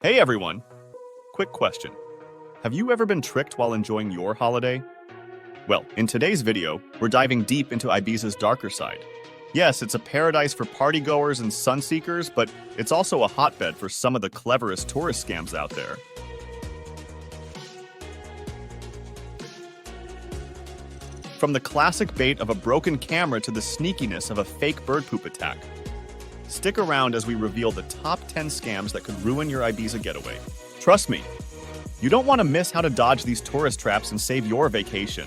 Hey everyone! Quick question. Have you ever been tricked while enjoying your holiday? Well, in today's video, we're diving deep into Ibiza's darker side. Yes, it's a paradise for partygoers and sun-seekers, but it's also a hotbed for some of the cleverest tourist scams out there. From the classic bait of a broken camera to the sneakiness of a fake bird poop attack. Stick around as we reveal the top 10 scams that could ruin your Ibiza getaway. Trust me, you don't want to miss how to dodge these tourist traps and save your vacation.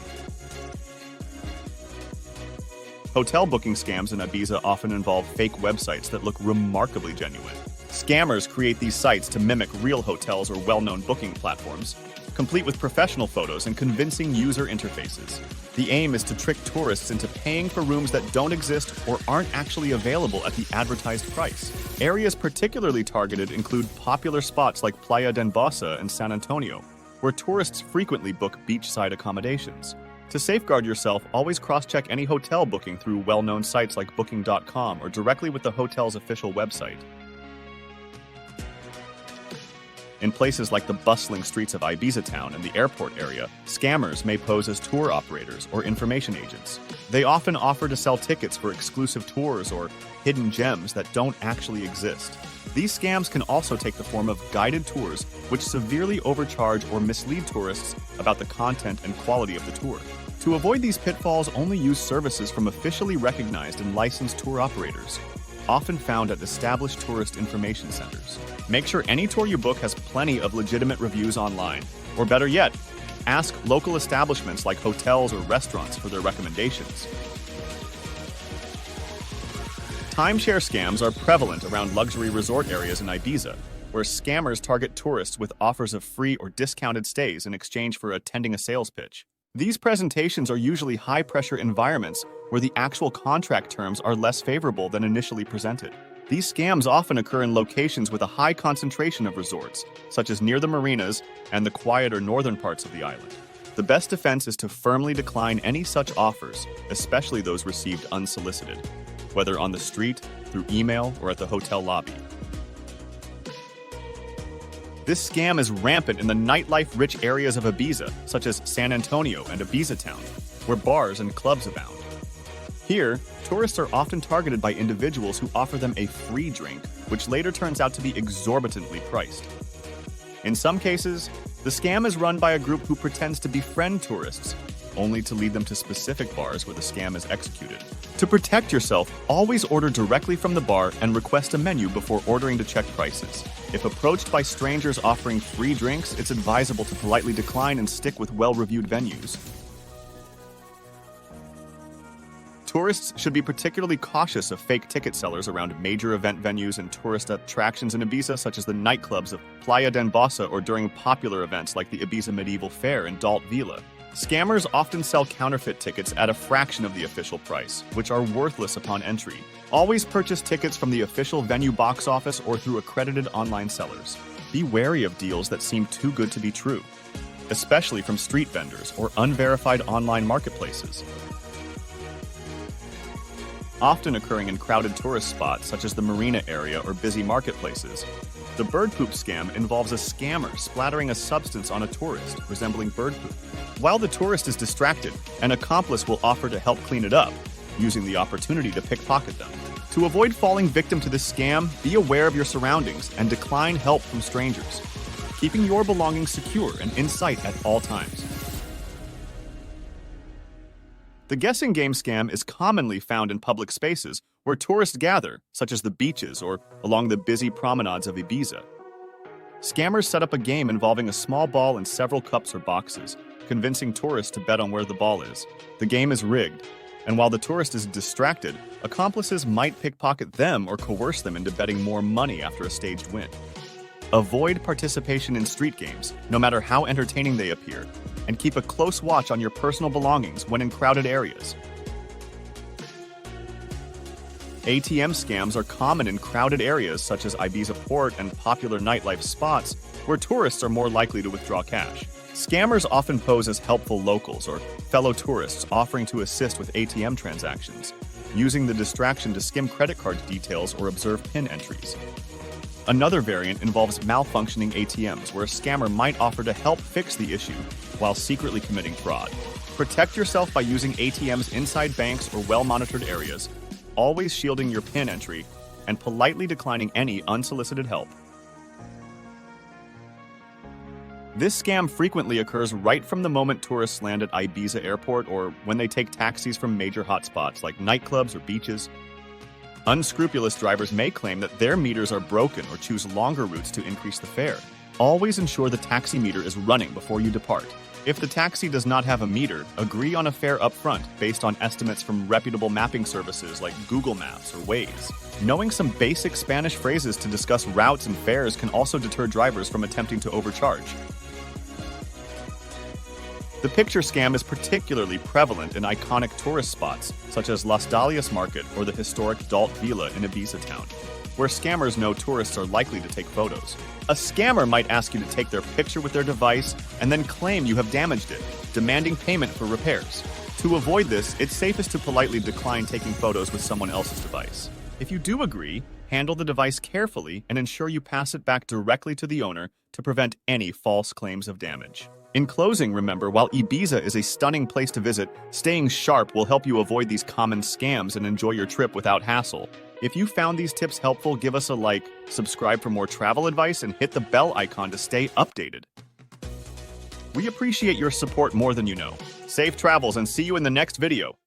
Hotel booking scams in Ibiza often involve fake websites that look remarkably genuine. Scammers create these sites to mimic real hotels or well-known booking platforms, complete with professional photos and convincing user interfaces. The aim is to trick tourists into paying for rooms that don't exist or aren't actually available at the advertised price. Areas particularly targeted include popular spots like Playa d'Enbossa and San Antonio, where tourists frequently book beachside accommodations. To safeguard yourself, always cross-check any hotel booking through well-known sites like Booking.com or directly with the hotel's official website. In places like the bustling streets of Ibiza town and the airport area, scammers may pose as tour operators or information agents. They often offer to sell tickets for exclusive tours or hidden gems that don't actually exist. These scams can also take the form of guided tours, which severely overcharge or mislead tourists about the content and quality of the tour. To avoid these pitfalls, only use services from officially recognized and licensed tour operators, often found at established tourist information centers. Make sure any tour you book has plenty of legitimate reviews online. Or better yet, ask local establishments like hotels or restaurants for their recommendations. Timeshare scams are prevalent around luxury resort areas in Ibiza, where scammers target tourists with offers of free or discounted stays in exchange for attending a sales pitch. These presentations are usually high-pressure environments where the actual contract terms are less favorable than initially presented. These scams often occur in locations with a high concentration of resorts, such as near the marinas and the quieter northern parts of the island. The best defense is to firmly decline any such offers, especially those received unsolicited, whether on the street, through email, or at the hotel lobby. This scam is rampant in the nightlife-rich areas of Ibiza, such as San Antonio and Ibiza town, where bars and clubs abound. Here, tourists are often targeted by individuals who offer them a free drink, which later turns out to be exorbitantly priced. In some cases, the scam is run by a group who pretends to befriend tourists, only to lead them to specific bars where the scam is executed. To protect yourself, always order directly from the bar and request a menu before ordering to check prices. If approached by strangers offering free drinks, it's advisable to politely decline and stick with well-reviewed venues. Tourists should be particularly cautious of fake ticket sellers around major event venues and tourist attractions in Ibiza, such as the nightclubs of Playa d'Enbossa or during popular events like the Ibiza Medieval Fair and Dalt Vila. Scammers often sell counterfeit tickets at a fraction of the official price, which are worthless upon entry. Always purchase tickets from the official venue box office or through accredited online sellers. Be wary of deals that seem too good to be true, especially from street vendors or unverified online marketplaces. Often occurring in crowded tourist spots such as the marina area or busy marketplaces, the bird poop scam involves a scammer splattering a substance on a tourist, resembling bird poop. While the tourist is distracted, an accomplice will offer to help clean it up, using the opportunity to pickpocket them. To avoid falling victim to this scam, be aware of your surroundings and decline help from strangers, keeping your belongings secure and in sight at all times. The guessing game scam is commonly found in public spaces where tourists gather, such as the beaches or along the busy promenades of Ibiza. Scammers set up a game involving a small ball and several cups or boxes, convincing tourists to bet on where the ball is. The game is rigged, and while the tourist is distracted, accomplices might pickpocket them or coerce them into betting more money after a staged win. Avoid participation in street games, no matter how entertaining they appear, and keep a close watch on your personal belongings when in crowded areas. ATM scams are common in crowded areas such as Ibiza Port and popular nightlife spots where tourists are more likely to withdraw cash. Scammers often pose as helpful locals or fellow tourists offering to assist with ATM transactions, using the distraction to skim credit card details or observe PIN entries. Another variant involves malfunctioning ATMs, where a scammer might offer to help fix the issue while secretly committing fraud. Protect yourself by using ATMs inside banks or well-monitored areas, always shielding your PIN entry, and politely declining any unsolicited help. This scam frequently occurs right from the moment tourists land at Ibiza airport or when they take taxis from major hotspots like nightclubs or beaches. Unscrupulous drivers may claim that their meters are broken or choose longer routes to increase the fare. Always ensure the taxi meter is running before you depart. If the taxi does not have a meter, agree on a fare up front based on estimates from reputable mapping services like Google Maps or Waze. Knowing some basic Spanish phrases to discuss routes and fares can also deter drivers from attempting to overcharge. The picture scam is particularly prevalent in iconic tourist spots, such as Las Dalias Market or the historic Dalt Villa in Ibiza town, where scammers know tourists are likely to take photos. A scammer might ask you to take their picture with their device and then claim you have damaged it, demanding payment for repairs. To avoid this, it's safest to politely decline taking photos with someone else's device. If you do agree, handle the device carefully and ensure you pass it back directly to the owner to prevent any false claims of damage. In closing, remember, while Ibiza is a stunning place to visit, staying sharp will help you avoid these common scams and enjoy your trip without hassle. If you found these tips helpful, give us a like, subscribe for more travel advice, and hit the bell icon to stay updated. We appreciate your support more than you know. Safe travels and see you in the next video.